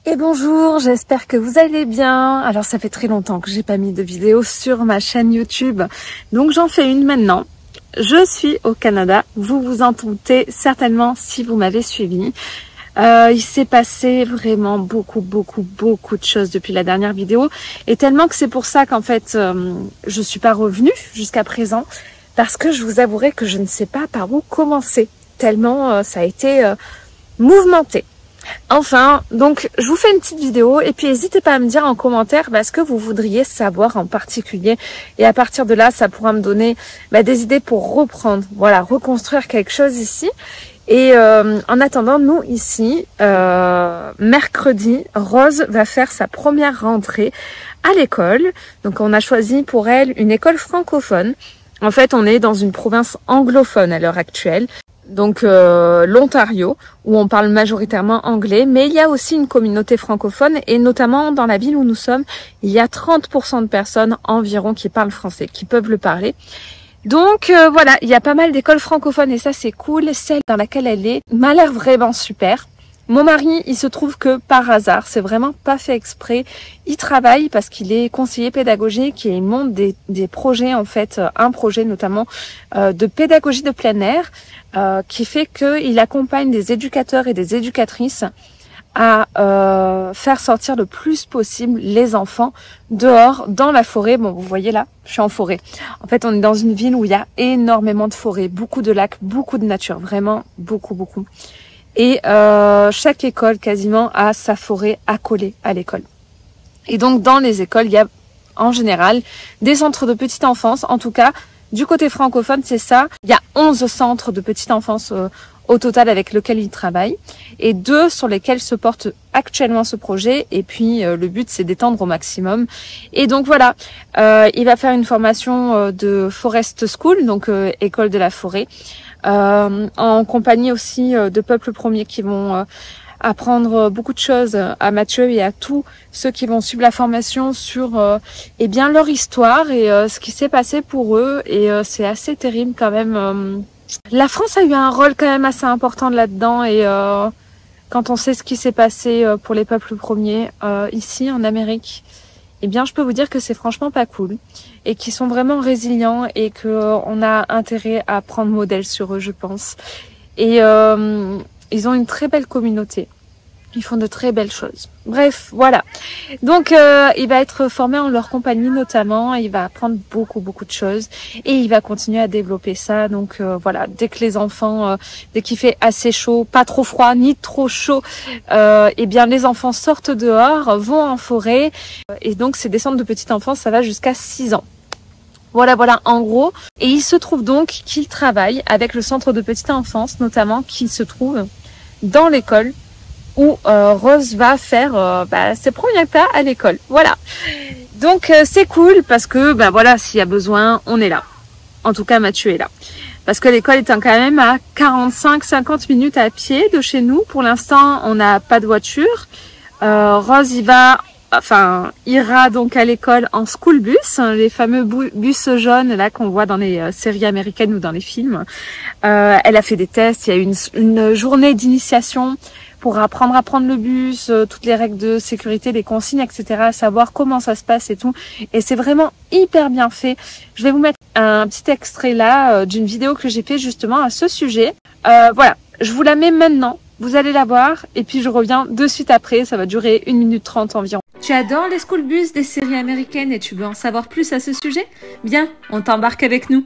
Et bonjour, j'espère que vous allez bien. Alors ça fait très longtemps que j'ai pas mis de vidéo sur ma chaîne YouTube, donc j'en fais une maintenant. Je suis au Canada, vous vous en doutez certainement si vous m'avez suivi. Il s'est passé vraiment beaucoup de choses depuis la dernière vidéo, et tellement que c'est pour ça qu'en fait je suis pas revenue jusqu'à présent, parce que je vous avouerai que je ne sais pas par où commencer, tellement ça a été mouvementé. Enfin, donc je vous fais une petite vidéo et puis n'hésitez pas à me dire en commentaire ce que vous voudriez savoir en particulier, et à partir de là ça pourra me donner des idées pour reprendre, voilà, reconstruire quelque chose ici. Et en attendant, nous ici, mercredi, Rose va faire sa première rentrée à l'école. Donc on a choisi pour elle une école francophone. En fait, on est dans une province anglophone à l'heure actuelle. Donc l'Ontario, où on parle majoritairement anglais, mais il y a aussi une communauté francophone, et notamment dans la ville où nous sommes, il y a 30% de personnes environ qui parlent français, qui peuvent le parler. Donc voilà, il y a pas mal d'écoles francophones et ça c'est cool. Celle dans laquelle elle est m'a l'air vraiment super. Mon mari, il se trouve que par hasard, c'est vraiment pas fait exprès, il travaille parce qu'il est conseiller pédagogique et il monte des projets, en fait, un projet notamment de pédagogie de plein air qui fait qu'il accompagne des éducateurs et des éducatrices à faire sortir le plus possible les enfants dehors, dans la forêt. Bon, vous voyez là, je suis en forêt. En fait, on est dans une ville où il y a énormément de forêts, beaucoup de lacs, beaucoup de nature, vraiment beaucoup. Et chaque école quasiment a sa forêt accolée à l'école. Et donc dans les écoles, il y a en général des centres de petite enfance. En tout cas, du côté francophone, c'est ça. Il y a 11 centres de petite enfance au total avec lesquels ils travaillent, et 2 sur lesquels se porte actuellement ce projet. Et puis le but, c'est d'étendre au maximum. Et donc voilà, il va faire une formation de Forest School, donc école de la forêt, en compagnie aussi de Peuple Premier qui vont apprendre beaucoup de choses à Mathieu et à tous ceux qui vont suivre la formation sur leur histoire et ce qui s'est passé pour eux. Et c'est assez terrible quand même. La France a eu un rôle quand même assez important là-dedans, et quand on sait ce qui s'est passé pour les peuples premiers ici en Amérique, eh bien je peux vous dire que c'est franchement pas cool, et qu'ils sont vraiment résilients, et qu'on a intérêt à prendre modèle sur eux, je pense. Et ils ont une très belle communauté. Ils font de très belles choses. Bref, voilà. Donc, il va être formé en leur compagnie notamment. Il va apprendre beaucoup de choses. Et il va continuer à développer ça. Donc, voilà. Dès que les enfants, dès qu'il fait assez chaud, pas trop froid, ni trop chaud, les enfants sortent dehors, vont en forêt. Et donc, ces descentes de petite enfance, ça va jusqu'à 6 ans. Voilà, en gros. Et il se trouve donc qu'il travaille avec le centre de petite enfance, notamment, qui se trouve dans l'école où Rose va faire ses premiers pas à l'école. Voilà. Donc c'est cool parce que voilà, s'il y a besoin, on est là. En tout cas, Mathieu est là. Parce que l'école est quand même à 45-50 minutes à pied de chez nous. Pour l'instant, on n'a pas de voiture. Rose ira donc à l'école en school bus, les fameux bus jaunes là qu'on voit dans les séries américaines ou dans les films. Elle a fait des tests, il y a eu une journée d'initiation pour apprendre à prendre le bus, toutes les règles de sécurité, les consignes, etc., savoir comment ça se passe et tout. Et c'est vraiment hyper bien fait. Je vais vous mettre un petit extrait là d'une vidéo que j'ai fait justement à ce sujet. Voilà, je vous la mets maintenant. Vous allez la voir et puis je reviens de suite après. Ça va durer 1 minute 30 environ. Tu adores les school bus des séries américaines et tu veux en savoir plus à ce sujet? Bien, on t'embarque avec nous.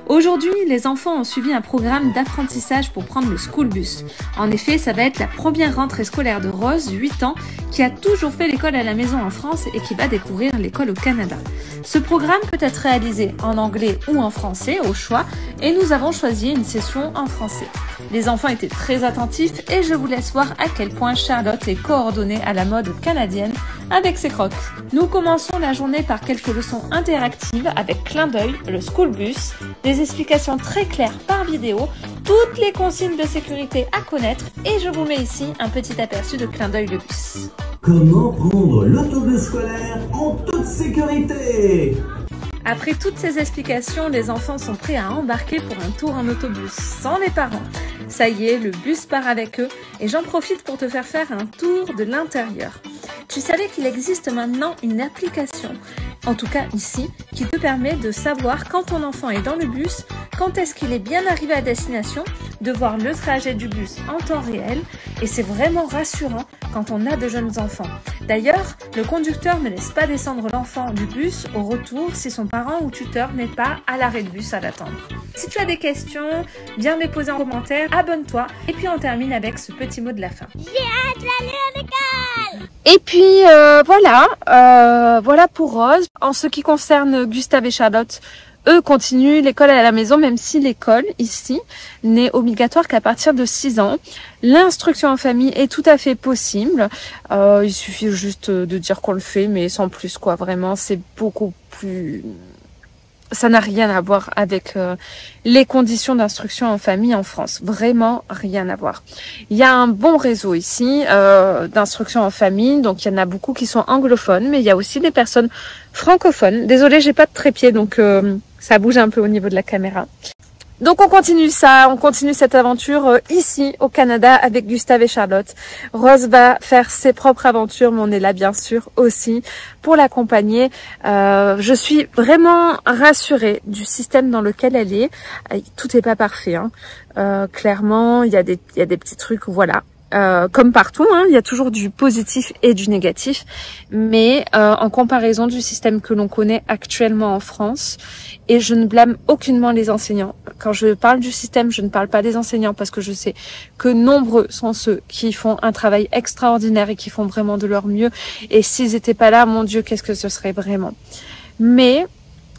Aujourd'hui, les enfants ont suivi un programme d'apprentissage pour prendre le school bus. En effet, ça va être la première rentrée scolaire de Rose, 8 ans, qui a toujours fait l'école à la maison en France et qui va découvrir l'école au Canada. Ce programme peut être réalisé en anglais ou en français, au choix, et nous avons choisi une session en français. Les enfants étaient très attentifs et je vous laisse voir à quel point Charlotte est coordonnée à la mode canadienne avec ses crocs. Nous commençons la journée par quelques leçons interactives avec clin d'œil, le school bus, des explications très claires par vidéo, toutes les consignes de sécurité à connaître, et je vous mets ici un petit aperçu de clin d'œil le bus. Comment prendre l'autobus scolaire en toute sécurité? Après toutes ces explications, les enfants sont prêts à embarquer pour un tour en autobus, sans les parents. Ça y est, le bus part avec eux et j'en profite pour te faire un tour de l'intérieur. Tu savais qu'il existe maintenant une application, en tout cas ici, qui te permet de savoir quand ton enfant est dans le bus, quand est-ce qu'il est bien arrivé à destination, de voir le trajet du bus en temps réel, et c'est vraiment rassurant quand on a de jeunes enfants. D'ailleurs, le conducteur ne laisse pas descendre l'enfant du bus au retour si son parent ou tuteur n'est pas à l'arrêt de bus à l'attendre. Si tu as des questions, viens me les poser en commentaire, abonne-toi, et puis on termine avec ce petit mot de la fin. J'ai hâte d'aller à l'école! Et puis voilà pour Rose. En ce qui concerne Gustave et Charlotte, eux continuent l'école à la maison, même si l'école ici n'est obligatoire qu'à partir de 6 ans. L'instruction en famille est tout à fait possible. Il suffit juste de dire qu'on le fait, mais sans plus quoi. Vraiment, c'est beaucoup plus... Ça n'a rien à voir avec les conditions d'instruction en famille en France. Vraiment rien à voir. Il y a un bon réseau ici d'instruction en famille. Donc, il y en a beaucoup qui sont anglophones, mais il y a aussi des personnes francophones. Désolée, j'ai pas de trépied, donc ça bouge un peu au niveau de la caméra. Donc on continue cette aventure ici au Canada avec Gustave et Charlotte. Rose va faire ses propres aventures, mais on est là bien sûr aussi pour l'accompagner. Je suis vraiment rassurée du système dans lequel elle est. Tout n'est pas parfait, hein. Clairement, il y a des petits trucs, voilà. Comme partout, hein, il y a toujours du positif et du négatif, mais en comparaison du système que l'on connaît actuellement en France, et je ne blâme aucunement les enseignants. Quand je parle du système, je ne parle pas des enseignants parce que je sais que nombreux sont ceux qui font un travail extraordinaire et qui font vraiment de leur mieux, et s'ils n'étaient pas là, mon Dieu, qu'est-ce que ce serait vraiment. Mais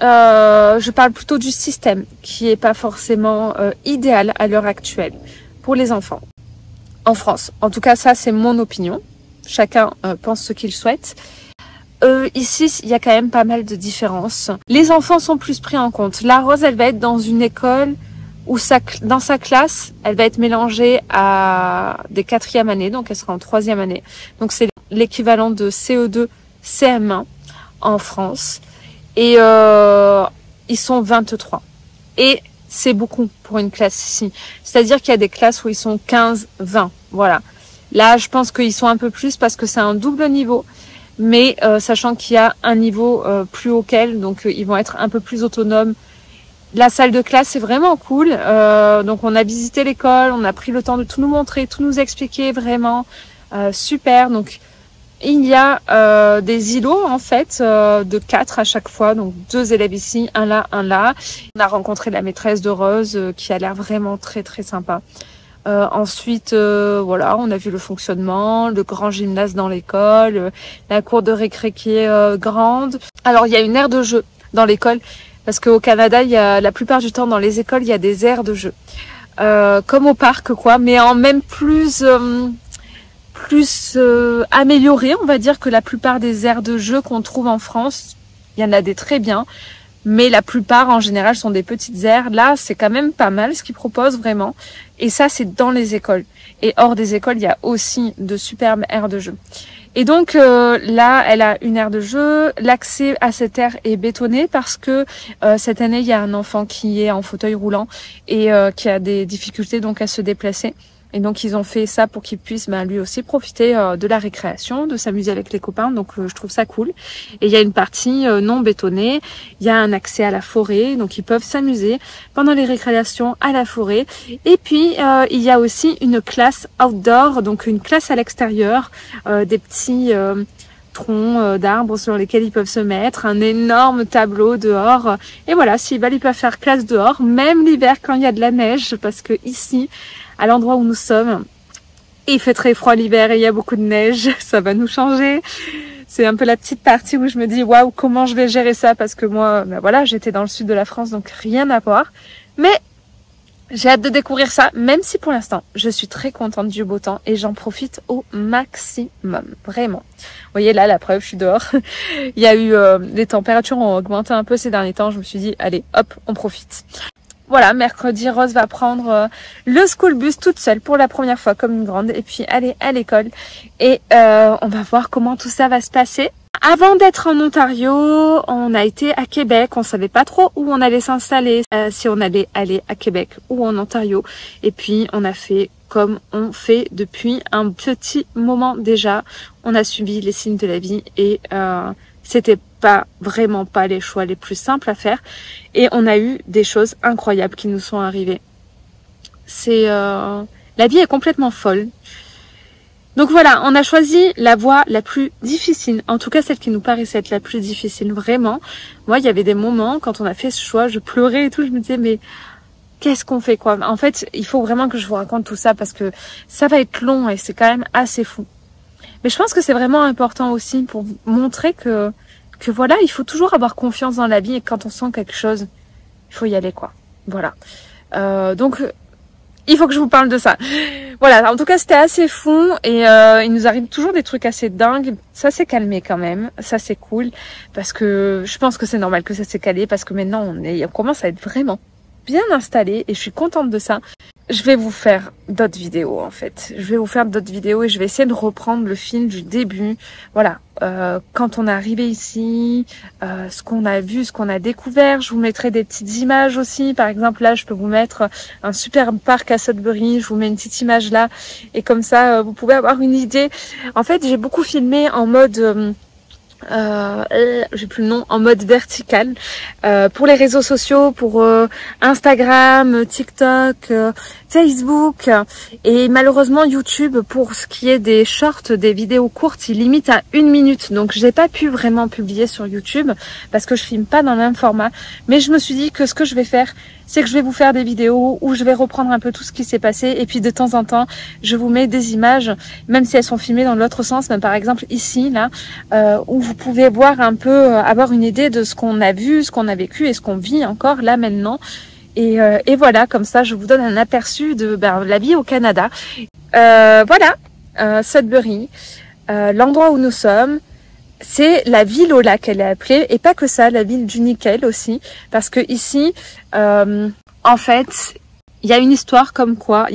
je parle plutôt du système qui est pas forcément idéal à l'heure actuelle pour les enfants. En France. En tout cas, ça, c'est mon opinion. Chacun pense ce qu'il souhaite. Ici, il y a quand même pas mal de différences. Les enfants sont plus pris en compte. La Rose, elle va être dans une école où dans sa classe, elle va être mélangée à des 4e années, donc elle sera en 3e année. Donc, c'est l'équivalent de CE2, CM1 en France. Et ils sont 23. Et c'est beaucoup pour une classe ici. C'est-à-dire qu'il y a des classes où ils sont 15, 20. Voilà. Là, je pense qu'ils sont un peu plus parce que c'est un double niveau. Mais sachant qu'il y a un niveau plus haut qu'elle, donc ils vont être un peu plus autonomes. La salle de classe, c'est vraiment cool. Donc on a visité l'école, on a pris le temps de tout nous montrer, tout nous expliquer, vraiment super. Donc il y a des îlots en fait de 4 à chaque fois, donc 2 élèves ici, un là, un là. On a rencontré la maîtresse de Rose qui a l'air vraiment très très sympa. Ensuite, voilà, on a vu le fonctionnement, le grand gymnase dans l'école, la cour de récré qui est grande. Alors il y a une aire de jeu dans l'école parce qu'au Canada, il y a la plupart du temps dans les écoles, il y a des aires de jeu, comme au parc quoi, mais en même plus amélioré, on va dire, que la plupart des aires de jeu qu'on trouve en France. Il y en a des très bien, mais la plupart en général sont des petites aires. Là, c'est quand même pas mal ce qu'ils proposent vraiment. Et ça, c'est dans les écoles. Et hors des écoles, il y a aussi de superbes aires de jeu. Et donc là, elle a une aire de jeu. L'accès à cette aire est bétonné parce que cette année, il y a un enfant qui est en fauteuil roulant et qui a des difficultés donc à se déplacer. Et donc, ils ont fait ça pour qu'ils puissent lui aussi profiter de la récréation, de s'amuser avec les copains. Donc, je trouve ça cool. Et il y a une partie non bétonnée. Il y a un accès à la forêt. Donc, ils peuvent s'amuser pendant les récréations à la forêt. Et puis, il y a aussi une classe outdoor, donc une classe à l'extérieur, des petits troncs d'arbres sur lesquels ils peuvent se mettre, un énorme tableau dehors. Et voilà, s'ils veulent, ils peuvent faire classe dehors, même l'hiver quand il y a de la neige, parce que ici, à l'endroit où nous sommes, il fait très froid l'hiver et il y a beaucoup de neige, ça va nous changer. C'est un peu la petite partie où je me dis waouh, comment je vais gérer ça, parce que moi, voilà, j'étais dans le sud de la France, donc rien à voir. Mais j'ai hâte de découvrir ça, même si pour l'instant, je suis très contente du beau temps et j'en profite au maximum, vraiment. Vous voyez là, la preuve, je suis dehors. Il y a eu, les températures ont augmenté un peu ces derniers temps, je me suis dit, allez, hop, on profite. Voilà, mercredi, Rose va prendre le school bus toute seule pour la première fois comme une grande et puis aller à l'école. Et on va voir comment tout ça va se passer. Avant d'être en Ontario, on a été à Québec. On savait pas trop où on allait s'installer, si on allait aller à Québec ou en Ontario. Et puis on a fait comme on fait depuis un petit moment déjà. On a suivi les signes de la vie et c'était vraiment pas les choix les plus simples à faire. Et on a eu des choses incroyables qui nous sont arrivées. La vie est complètement folle. Donc voilà, on a choisi la voie la plus difficile, en tout cas celle qui nous paraissait être la plus difficile, vraiment. Moi, il y avait des moments, quand on a fait ce choix, je pleurais et tout, je me disais, mais qu'est-ce qu'on fait, quoi? En fait, il faut vraiment que je vous raconte tout ça, parce que ça va être long et c'est quand même assez fou. Mais je pense que c'est vraiment important aussi pour montrer que voilà, il faut toujours avoir confiance dans la vie, et quand on sent quelque chose, il faut y aller, quoi. Voilà. Donc, il faut que je vous parle de ça. Voilà, en tout cas, c'était assez fou et il nous arrive toujours des trucs assez dingues. Ça s'est calmé quand même, ça c'est cool parce que je pense que c'est normal que ça s'est calmé parce que maintenant on commence à être vraiment bien installé et je suis contente de ça. Je vais vous faire d'autres vidéos en fait. Je vais vous faire d'autres vidéos et je vais essayer de reprendre le film du début. Voilà, quand on est arrivé ici, ce qu'on a vu, ce qu'on a découvert. Je vous mettrai des petites images aussi. Par exemple, là, je peux vous mettre un superbe parc à Sudbury. Je vous mets une petite image là. Et comme ça, vous pouvez avoir une idée. En fait, j'ai beaucoup filmé en mode... j'ai plus le nom, en mode vertical pour les réseaux sociaux, pour Instagram, TikTok, Facebook et malheureusement YouTube pour ce qui est des shorts, des vidéos courtes, il limite à 1 minute, donc j'ai pas pu vraiment publier sur YouTube parce que je filme pas dans le même format, mais je me suis dit que ce que je vais faire, c'est que je vais vous faire des vidéos où je vais reprendre un peu tout ce qui s'est passé et puis de temps en temps je vous mets des images, même si elles sont filmées dans l'autre sens, même par exemple ici là où vous pouvez voir un peu, avoir une idée de ce qu'on a vu, ce qu'on a vécu et ce qu'on vit encore là maintenant. Et voilà, comme ça je vous donne un aperçu de la vie au Canada. Voilà, Sudbury, l'endroit où nous sommes. C'est la ville au lac, elle est appelée, et pas que ça, la ville du nickel aussi, parce que ici, en fait, il y a une histoire comme quoi,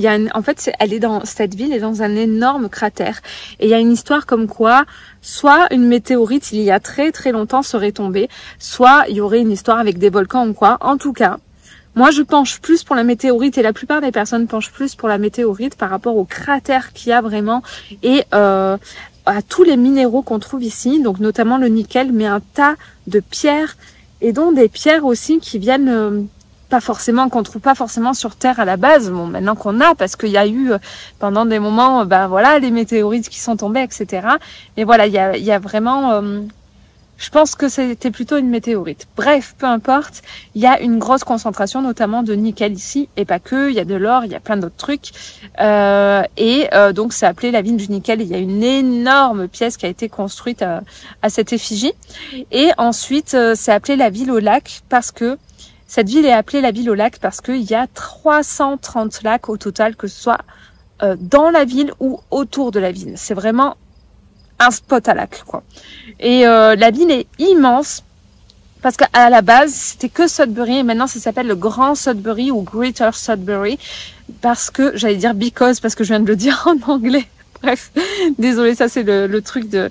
cette ville est dans un énorme cratère, et il y a une histoire comme quoi, soit une météorite il y a très très longtemps serait tombée, soit il y aurait une histoire avec des volcans ou quoi. En tout cas, moi je penche plus pour la météorite, et la plupart des personnes penchent plus pour la météorite par rapport au cratère qu'il y a vraiment, et à tous les minéraux qu'on trouve ici, donc notamment le nickel, mais un tas de pierres, et dont des pierres aussi qui viennent qu'on trouve pas forcément sur Terre à la base, bon maintenant qu'on a, parce qu'il y a eu pendant des moments, voilà, les météorites qui sont tombées, etc. Mais voilà, il y a vraiment, je pense que c'était plutôt une météorite. Bref, peu importe, il y a une grosse concentration notamment de nickel ici, et pas que, il y a de l'or, il y a plein d'autres trucs. Donc c'est appelé la ville du nickel, il y a une énorme pièce qui a été construite à cette effigie. Et ensuite, c'est appelé la ville au lac, parce que cette ville est appelée la ville au lac parce qu'il y a 330 lacs au total, que ce soit dans la ville ou autour de la ville. C'est vraiment un spot à lac, quoi. Et la ville est immense parce qu'à la base, c'était que Sudbury et maintenant ça s'appelle le Grand Sudbury ou Greater Sudbury parce que, j'allais dire because parce que je viens de le dire en anglais. Bref, désolé, ça c'est le truc de,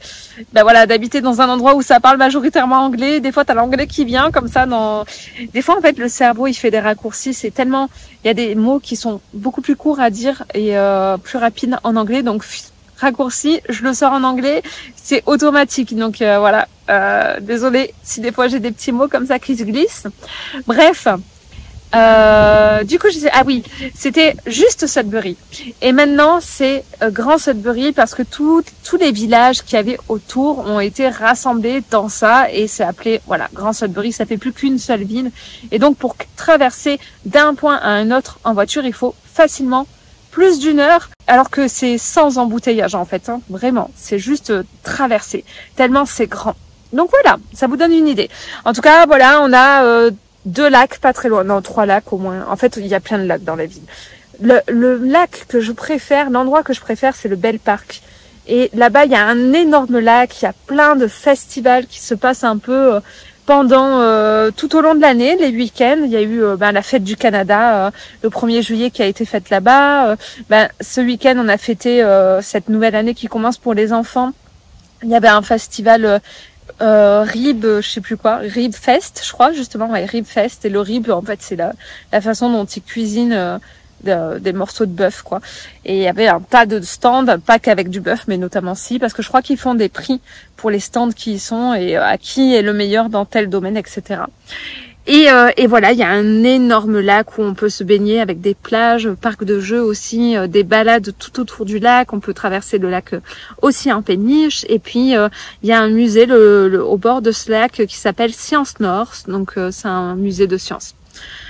voilà, d'habiter dans un endroit où ça parle majoritairement anglais. Des fois, t'as l'anglais qui vient comme ça des fois, en fait, le cerveau, il fait des raccourcis. C'est tellement, il y a des mots qui sont beaucoup plus courts à dire et plus rapides en anglais. Donc, raccourci, je le sors en anglais, c'est automatique. Donc, voilà, désolé si des fois j'ai des petits mots comme ça qui se glissent. Bref. Du coup, je disais, ah oui, c'était juste Sudbury. Et maintenant, c'est Grand Sudbury parce que tous les villages qu'il y avait autour ont été rassemblés dans ça et c'est appelé, voilà, Grand Sudbury. Ça fait plus qu'une seule ville. Et donc, pour traverser d'un point à un autre en voiture, il faut facilement plus d'1 heure, alors que c'est sans embouteillage en fait, hein. Vraiment, c'est juste traverser, tellement c'est grand. Donc voilà, ça vous donne une idée. En tout cas, voilà, on a 2 lacs pas très loin, non 3 lacs au moins. En fait, il y a plein de lacs dans la ville. Le lac que je préfère, l'endroit que je préfère, c'est le Bell Park. Et là-bas, il y a un énorme lac, il y a plein de festivals qui se passent un peu pendant tout au long de l'année, les week-ends. Il y a eu la fête du Canada, le 1er juillet qui a été faite là-bas. Ce week-end, on a fêté cette nouvelle année qui commence pour les enfants. Il y avait un festival Rib, je sais plus quoi, Rib Fest, je crois justement, ouais, Rib Fest. Et le rib, en fait, c'est la façon dont ils cuisinent des morceaux de bœuf, quoi. Et il y avait un tas de stands, pas qu'avec du bœuf, mais notamment parce que je crois qu'ils font des prix pour les stands qui y sont et à qui est le meilleur dans tel domaine, etc. Et voilà, il y a un énorme lac où on peut se baigner avec des plages, parcs de jeux aussi, des balades tout autour du lac. On peut traverser le lac aussi en péniche. Et puis, il y a un musée au bord de ce lac qui s'appelle Science Nord. Donc, c'est un musée de sciences.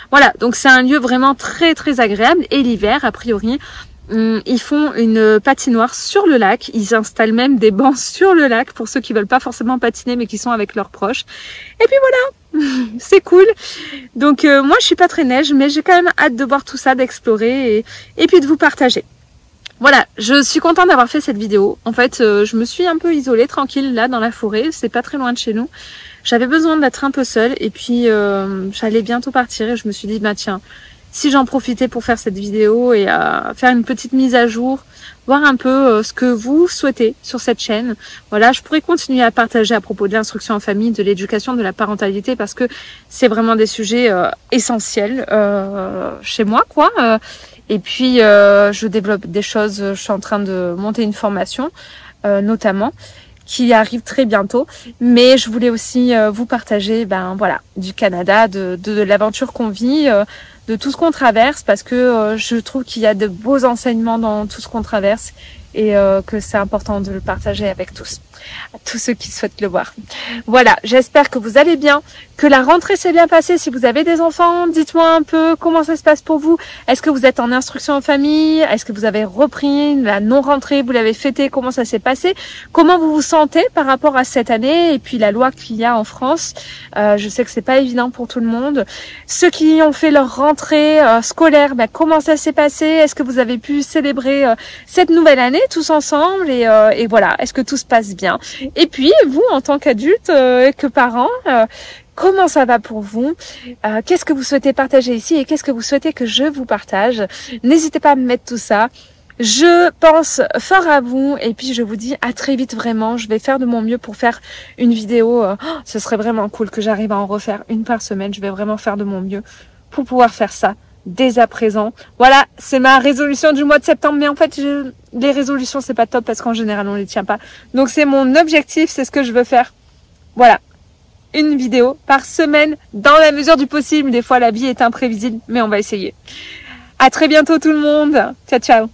Voilà, donc c'est un lieu vraiment très très agréable. Et l'hiver, a priori, ils font une patinoire sur le lac. Ils installent même des bancs sur le lac pour ceux qui veulent pas forcément patiner mais qui sont avec leurs proches. Et puis voilà, c'est cool. Donc moi je suis pas très neige mais j'ai quand même hâte de voir tout ça, d'explorer et puis de vous partager. Voilà, je suis contente d'avoir fait cette vidéo. En fait, je me suis un peu isolée, tranquille là dans la forêt. C'est pas très loin de chez nous. J'avais besoin d'être un peu seule et puis j'allais bientôt partir et je me suis dit bah tiens, si j'en profitais pour faire cette vidéo et faire une petite mise à jour, voir un peu ce que vous souhaitez sur cette chaîne. Voilà, je pourrais continuer à partager à propos de l'instruction en famille, de l'éducation, de la parentalité, parce que c'est vraiment des sujets essentiels chez moi, quoi. Et puis, je développe des choses, je suis en train de monter une formation, notamment, qui arrive très bientôt. Mais je voulais aussi vous partager, ben voilà, du Canada, de l'aventure qu'on vit, de tout ce qu'on traverse, parce que je trouve qu'il y a de beaux enseignements dans tout ce qu'on traverse et que c'est important de le partager avec tous ceux qui souhaitent le voir. Voilà, j'espère que vous allez bien, que la rentrée s'est bien passée. Si vous avez des enfants, dites-moi un peu comment ça se passe pour vous. Est-ce que vous êtes en instruction en famille? Est-ce que vous avez repris la non-rentrée? Vous l'avez fêtée? Comment ça s'est passé? Comment vous vous sentez par rapport à cette année et puis la loi qu'il y a en France? Je sais que c'est pas évident pour tout le monde. Ceux qui ont fait leur rentrée scolaire, ben, comment ça s'est passé? Est-ce que vous avez pu célébrer cette nouvelle année tous ensemble et voilà, est-ce que tout se passe bien? Et puis vous, en tant qu'adulte et que parents, comment ça va pour vous? Qu'est-ce que vous souhaitez partager ici et qu'est-ce que vous souhaitez que je vous partage? N'hésitez pas à me mettre tout ça. Je pense fort à vous et puis je vous dis à très vite vraiment. Je vais faire de mon mieux pour faire une vidéo. Ce serait vraiment cool que j'arrive à en refaire une par semaine. Je vais vraiment faire de mon mieux pour pouvoir faire ça dès à présent. Voilà, c'est ma résolution du mois de septembre. Mais en fait, les résolutions, c'est pas top parce qu'en général, on les tient pas. Donc, c'est mon objectif, c'est ce que je veux faire. Voilà, une vidéo par semaine dans la mesure du possible. Des fois, la vie est imprévisible, mais on va essayer. À très bientôt tout le monde. Ciao, ciao.